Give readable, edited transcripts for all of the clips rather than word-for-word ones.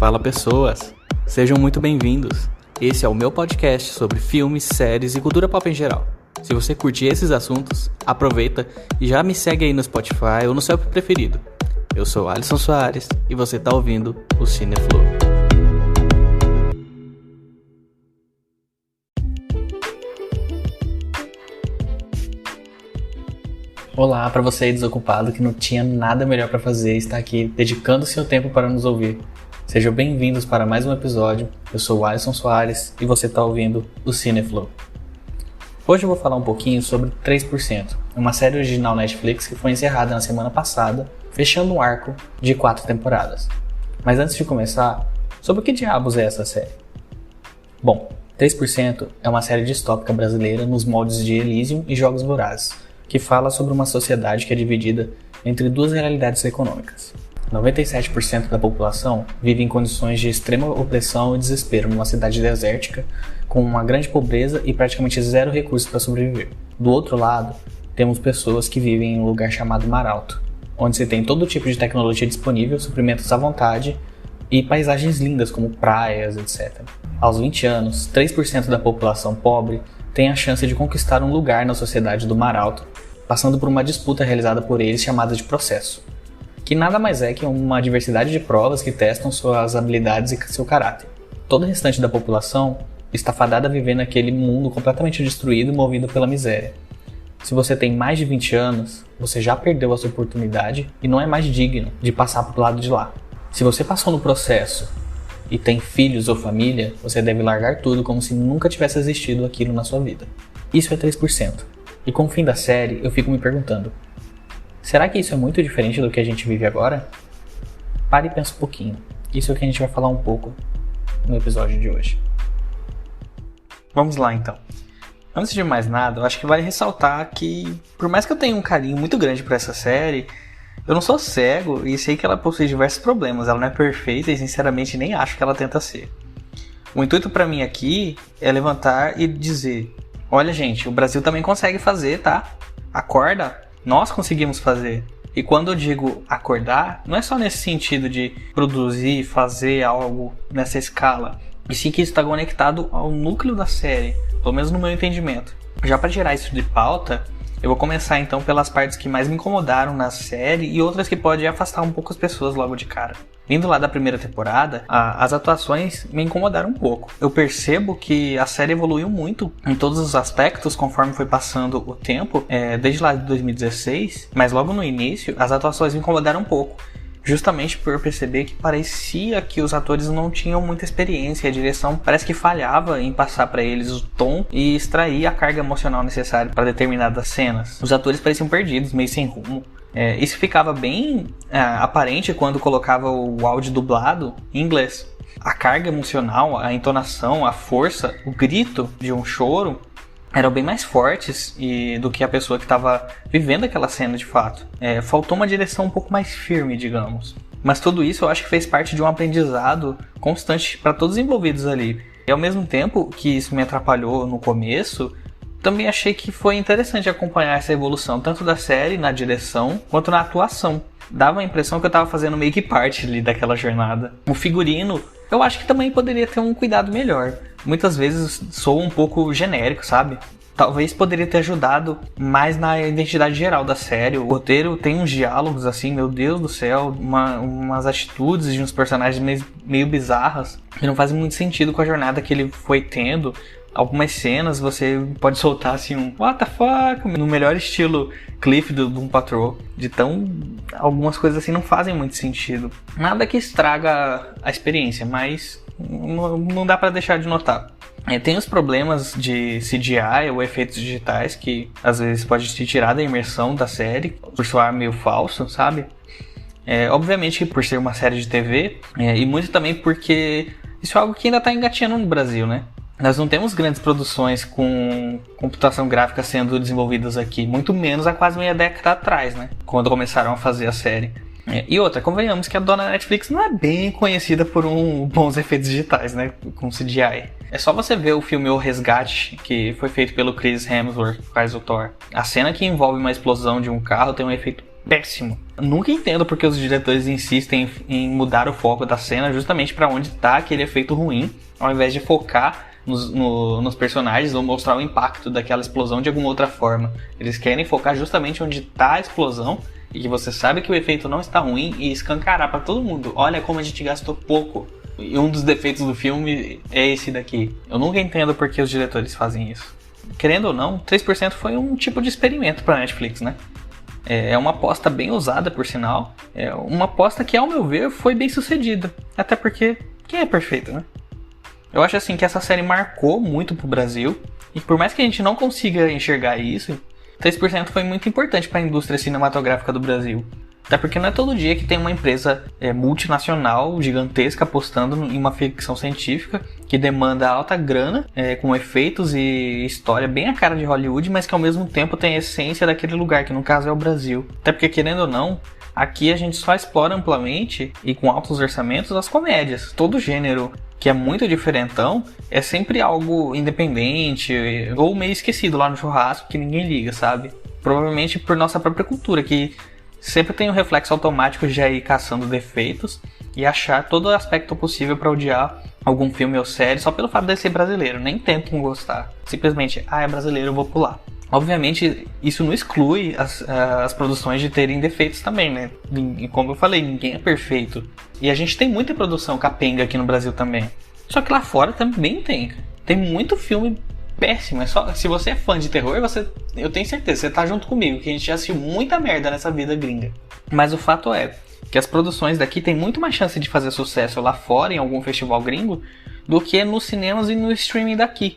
Fala pessoas, sejam muito bem-vindos. Esse é o meu podcast sobre filmes, séries e cultura pop em geral. Se você curte esses assuntos, aproveita e já me segue aí no Spotify ou no seu preferido. Eu sou Alisson Soares e você está ouvindo o Cineflow. Olá para você aí desocupado que não tinha nada melhor para fazer e está aqui dedicando seu tempo para nos ouvir. Sejam bem-vindos para mais um episódio. Eu sou o Alisson Soares e você está ouvindo o Cineflow. Hoje eu vou falar um pouquinho sobre 3%, uma série original Netflix que foi encerrada na semana passada, fechando um arco de 4 temporadas. Mas antes de começar, sobre o que diabos é essa série? Bom, 3% é uma série distópica brasileira nos moldes de Elysium e Jogos Vorazes, que fala sobre uma sociedade que é dividida entre duas realidades econômicas. 97% da população vive em condições de extrema opressão e desespero numa cidade desértica, com uma grande pobreza e praticamente zero recursos para sobreviver. Do outro lado, temos pessoas que vivem em um lugar chamado Mar Alto, onde se tem todo tipo de tecnologia disponível, suprimentos à vontade e paisagens lindas como praias, etc. Aos 20 anos, 3% da população pobre tem a chance de conquistar um lugar na sociedade do Mar Alto, passando por uma disputa realizada por eles chamada de processo, que nada mais é que uma diversidade de provas que testam suas habilidades e seu caráter. Todo o restante da população está fadada a viver naquele mundo completamente destruído e movido pela miséria. Se você tem mais de 20 anos, você já perdeu a sua oportunidade e não é mais digno de passar para o lado de lá. Se você passou no processo e tem filhos ou família, você deve largar tudo como se nunca tivesse existido aquilo na sua vida. Isso é 3%. E com o fim da série, eu fico me perguntando, será que isso é muito diferente do que a gente vive agora? Pare e pense um pouquinho. Isso é o que a gente vai falar um pouco no episódio de hoje. Vamos lá então. Antes de mais nada, eu acho que vale ressaltar que, por mais que eu tenha um carinho muito grande por essa série, eu não sou cego e sei que ela possui diversos problemas. Ela não é perfeita e sinceramente nem acho que ela tenta ser. O intuito pra mim aqui é levantar e dizer, olha gente, o Brasil também consegue fazer, tá? Acorda! Nós conseguimos fazer. E quando eu digo acordar, não é só nesse sentido de produzir, fazer algo nessa escala, e sim que isso está conectado ao núcleo da série, pelo menos no meu entendimento. Já para tirar isso de pauta, eu vou começar então pelas partes que mais me incomodaram na série e outras que podem afastar um pouco as pessoas logo de cara. Vindo lá da primeira temporada, as atuações me incomodaram um pouco. Eu percebo que a série evoluiu muito em todos os aspectos conforme foi passando o tempo, desde lá de 2016, mas logo no início as atuações me incomodaram um pouco. Justamente por perceber que parecia que os atores não tinham muita experiência, a direção parece que falhava em passar para eles o tom e extrair a carga emocional necessária para determinadas cenas. Os atores pareciam perdidos, meio sem rumo. Isso ficava bem aparente quando colocava o áudio dublado em inglês. A carga emocional, a entonação, a força, o grito de um choro eram bem mais fortes do que a pessoa que estava vivendo aquela cena de fato. Faltou uma direção um pouco mais firme, digamos. Mas tudo isso eu acho que fez parte de um aprendizado constante para todos os envolvidos ali. E ao mesmo tempo que isso me atrapalhou no começo, também achei que foi interessante acompanhar essa evolução, tanto da série, na direção, quanto na atuação. Dava a impressão que eu estava fazendo meio que parte ali daquela jornada. O figurino, eu acho que também poderia ter um cuidado melhor. Muitas vezes soa um pouco genérico, sabe? Talvez poderia ter ajudado mais na identidade geral da série. O roteiro tem uns diálogos assim, meu Deus do céu, umas atitudes de uns personagens meio bizarras que não fazem muito sentido com a jornada que ele foi tendo. Algumas cenas você pode soltar assim um what the fuck, no melhor estilo Cliff do Doom Patrol. Algumas coisas assim não fazem muito sentido. Nada que estraga a experiência, mas não dá pra deixar de notar. Tem os problemas de CGI ou efeitos digitais que às vezes pode te tirar da imersão da série por soar meio falso, sabe? Obviamente por ser uma série de TV e muito também porque isso é algo que ainda tá engatinhando no Brasil, né? Nós não temos grandes produções com computação gráfica sendo desenvolvidas aqui, muito menos há quase meia década atrás, né? Quando começaram a fazer a série. E outra, convenhamos que a dona Netflix não é bem conhecida por bons efeitos digitais, né? Com CGI. É só você ver o filme O Resgate, que foi feito pelo Chris Hemsworth, que faz o Thor. A cena que envolve uma explosão de um carro tem um efeito péssimo. Eu nunca entendo porque os diretores insistem em mudar o foco da cena justamente para onde tá aquele efeito ruim, ao invés de focar nos personagens ou mostrar o impacto daquela explosão de alguma outra forma. Eles querem focar justamente onde tá a explosão e que você sabe que o efeito não está ruim e escancarar para todo mundo. Olha como a gente gastou pouco. E um dos defeitos do filme é esse daqui. Eu nunca entendo por que os diretores fazem isso. Querendo ou não, 3% foi um tipo de experimento para Netflix, né? É uma aposta bem ousada, por sinal. É uma aposta que, ao meu ver, foi bem sucedida. Até porque, quem é perfeito, né? Eu acho assim que essa série marcou muito pro Brasil. E por mais que a gente não consiga enxergar isso, 3% foi muito importante para a indústria cinematográfica do Brasil. Até porque não é todo dia que tem uma empresa multinacional, gigantesca, apostando em uma ficção científica que demanda alta grana, com efeitos e história bem a cara de Hollywood, mas que ao mesmo tempo tem a essência daquele lugar, que no caso é o Brasil. Até porque, querendo ou não, aqui a gente só explora amplamente e com altos orçamentos as comédias. Todo gênero que é muito diferentão é sempre algo independente ou meio esquecido lá no churrasco que ninguém liga, sabe? Provavelmente por nossa própria cultura, que sempre tem um reflexo automático de ir caçando defeitos e achar todo o aspecto possível para odiar algum filme ou série só pelo fato de ser brasileiro. Nem tentam gostar. Simplesmente, é brasileiro, eu vou pular. Obviamente, isso não exclui as produções de terem defeitos também, né? E como eu falei, ninguém é perfeito. E a gente tem muita produção capenga aqui no Brasil também. Só que lá fora também tem. Tem muito filme péssimo. Se você é fã de terror, eu tenho certeza, você tá junto comigo, que a gente já assistiu muita merda nessa vida gringa. Mas o fato é que as produções daqui têm muito mais chance de fazer sucesso lá fora, em algum festival gringo, do que nos cinemas e no streaming daqui.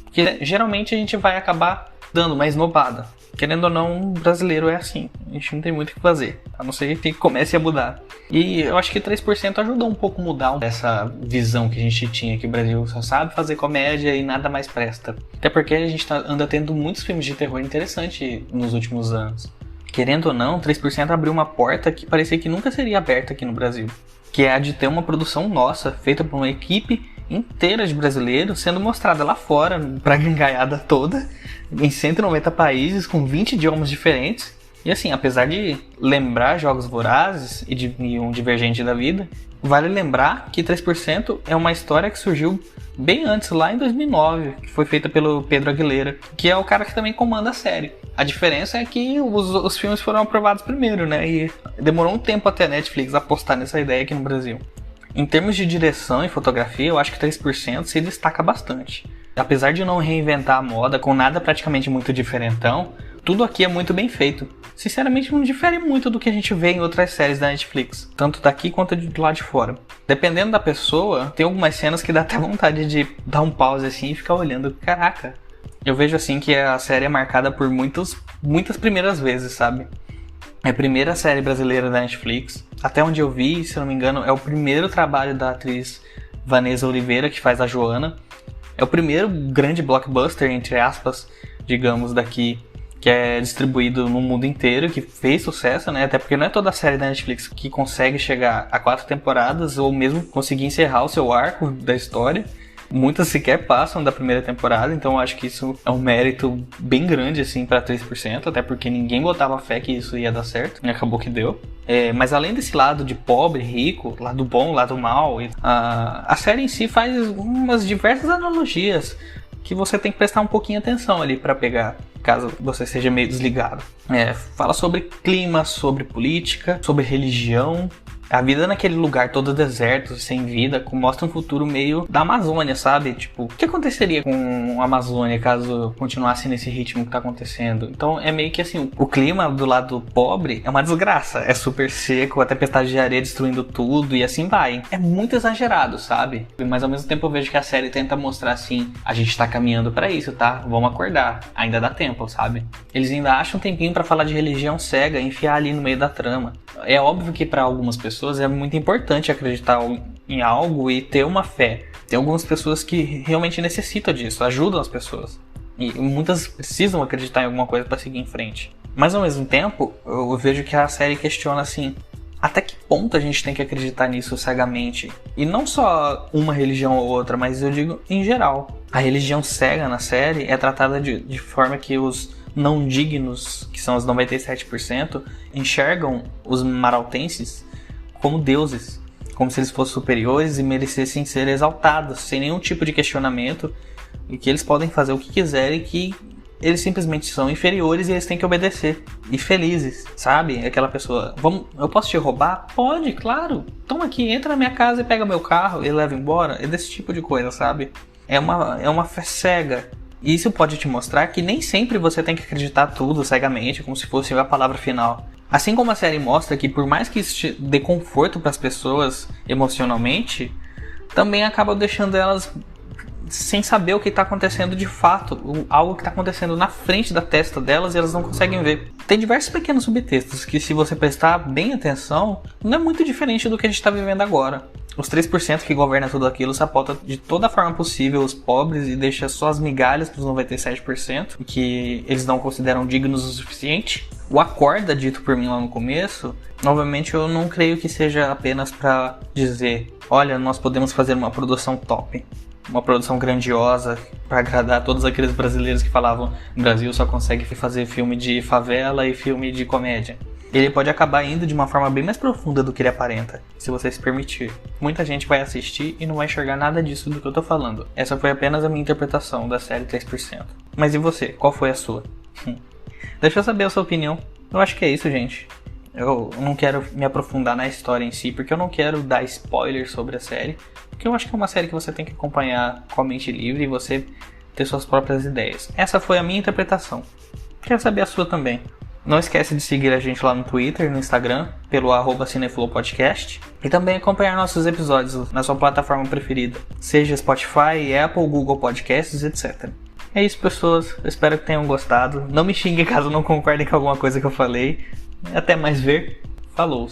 Porque geralmente a gente vai acabar dando uma esnobada. Querendo ou não, o brasileiro é assim. A gente não tem muito o que fazer, a não ser que comece a mudar. E eu acho que 3% ajudou um pouco a mudar essa visão que a gente tinha, que o Brasil só sabe fazer comédia e nada mais presta. Até porque a gente anda tendo muitos filmes de terror interessantes nos últimos anos. Querendo ou não, 3% abriu uma porta que parecia que nunca seria aberta aqui no Brasil. Que é a de ter uma produção nossa, feita por uma equipe inteira de brasileiros, sendo mostrada lá fora, pra gringaiada toda, em 190 países, com 20 idiomas diferentes. E assim, apesar de lembrar Jogos Vorazes e um Divergente da Vida, vale lembrar que 3% é uma história que surgiu bem antes, lá em 2009, que foi feita pelo Pedro Aguilera, que é o cara que também comanda a série. A diferença é que os filmes foram aprovados primeiro, né? E demorou um tempo até a Netflix apostar nessa ideia aqui no Brasil. Em termos de direção e fotografia, eu acho que 3% se destaca bastante. Apesar de não reinventar a moda com nada praticamente muito diferentão, tudo aqui é muito bem feito. Sinceramente, não difere muito do que a gente vê em outras séries da Netflix, tanto daqui quanto do lado de fora. Dependendo da pessoa, tem algumas cenas que dá até vontade de dar um pause assim e ficar olhando. Caraca! Eu vejo assim que a série é marcada por muitas primeiras vezes, sabe? É a primeira série brasileira da Netflix. Até onde eu vi, se não me engano, é o primeiro trabalho da atriz Vanessa Oliveira, que faz a Joana. É o primeiro grande blockbuster, entre aspas, digamos, daqui, que é distribuído no mundo inteiro, que fez sucesso, né? Até porque não é toda a série da Netflix que consegue chegar a 4 temporadas ou mesmo conseguir encerrar o seu arco da história. Muitas sequer passam da primeira temporada, então eu acho que isso é um mérito bem grande assim para 3%, até porque ninguém botava fé que isso ia dar certo, e acabou que deu. Mas além desse lado de pobre, rico, lado bom, lado mal, a série em si faz umas diversas analogias que você tem que prestar um pouquinho atenção ali para pegar, caso você seja meio desligado. Fala sobre clima, sobre política, sobre religião. A vida naquele lugar todo deserto, sem vida, mostra um futuro meio da Amazônia, sabe? Tipo, o que aconteceria com a Amazônia caso continuasse nesse ritmo que tá acontecendo? Então é meio que assim, o clima do lado pobre é uma desgraça. É super seco, a tempestade de areia destruindo tudo e assim vai. É muito exagerado, sabe? Mas ao mesmo tempo eu vejo que a série tenta mostrar assim, a gente tá caminhando pra isso, tá? Vamos acordar. Ainda dá tempo, sabe? Eles ainda acham um tempinho pra falar de religião cega e enfiar ali no meio da trama. É óbvio que pra algumas pessoas é muito importante acreditar em algo e ter uma fé. Tem algumas pessoas que realmente necessitam disso, ajudam as pessoas. E muitas precisam acreditar em alguma coisa para seguir em frente. Mas ao mesmo tempo, eu vejo que a série questiona assim, até que ponto a gente tem que acreditar nisso cegamente? E não só uma religião ou outra, mas eu digo em geral. A religião cega na série é tratada de forma que os não dignos, que são os 97%, enxergam os marautenses como deuses, como se eles fossem superiores e merecessem ser exaltados, sem nenhum tipo de questionamento, e que eles podem fazer o que quiserem, que eles simplesmente são inferiores e eles têm que obedecer. E felizes, sabe? Aquela pessoa, eu posso te roubar? Pode, claro. Toma aqui, entra na minha casa e pega meu carro e leva embora. É desse tipo de coisa, sabe? É uma fé cega. E isso pode te mostrar que nem sempre você tem que acreditar tudo cegamente, como se fosse a palavra final. Assim como a série mostra que por mais que isso dê conforto para as pessoas emocionalmente, também acaba deixando elas sem saber o que está acontecendo de fato, algo que está acontecendo na frente da testa delas e elas não conseguem ver. Tem diversos pequenos subtextos que, se você prestar bem atenção, não é muito diferente do que a gente está vivendo agora. Os 3% que governa tudo aquilo sapota de toda forma possível os pobres e deixa só as migalhas para os 97% que eles não consideram dignos o suficiente. O acorda, dito por mim lá no começo, novamente eu não creio que seja apenas para dizer: olha, nós podemos fazer uma produção top, uma produção grandiosa para agradar todos aqueles brasileiros que falavam o Brasil só consegue fazer filme de favela e filme de comédia. Ele pode acabar indo de uma forma bem mais profunda do que ele aparenta, se você se permitir. Muita gente vai assistir e não vai enxergar nada disso do que eu tô falando. Essa foi apenas a minha interpretação da série 3%. Mas e você? Qual foi a sua? Deixa eu saber a sua opinião. Eu acho que é isso, gente. Eu não quero me aprofundar na história em si, porque eu não quero dar spoiler sobre a série, porque eu acho que é uma série que você tem que acompanhar com a mente livre e você ter suas próprias ideias. Essa foi a minha interpretação. Quero saber a sua também. Não esquece de seguir a gente lá no Twitter, no Instagram, pelo @cineflowpodcast, e também acompanhar nossos episódios na sua plataforma preferida, seja Spotify, Apple, Google Podcasts, etc. É isso, pessoas. Eu espero que tenham gostado. Não me xinguem caso não concordem com alguma coisa que eu falei. Até mais ver. Falou!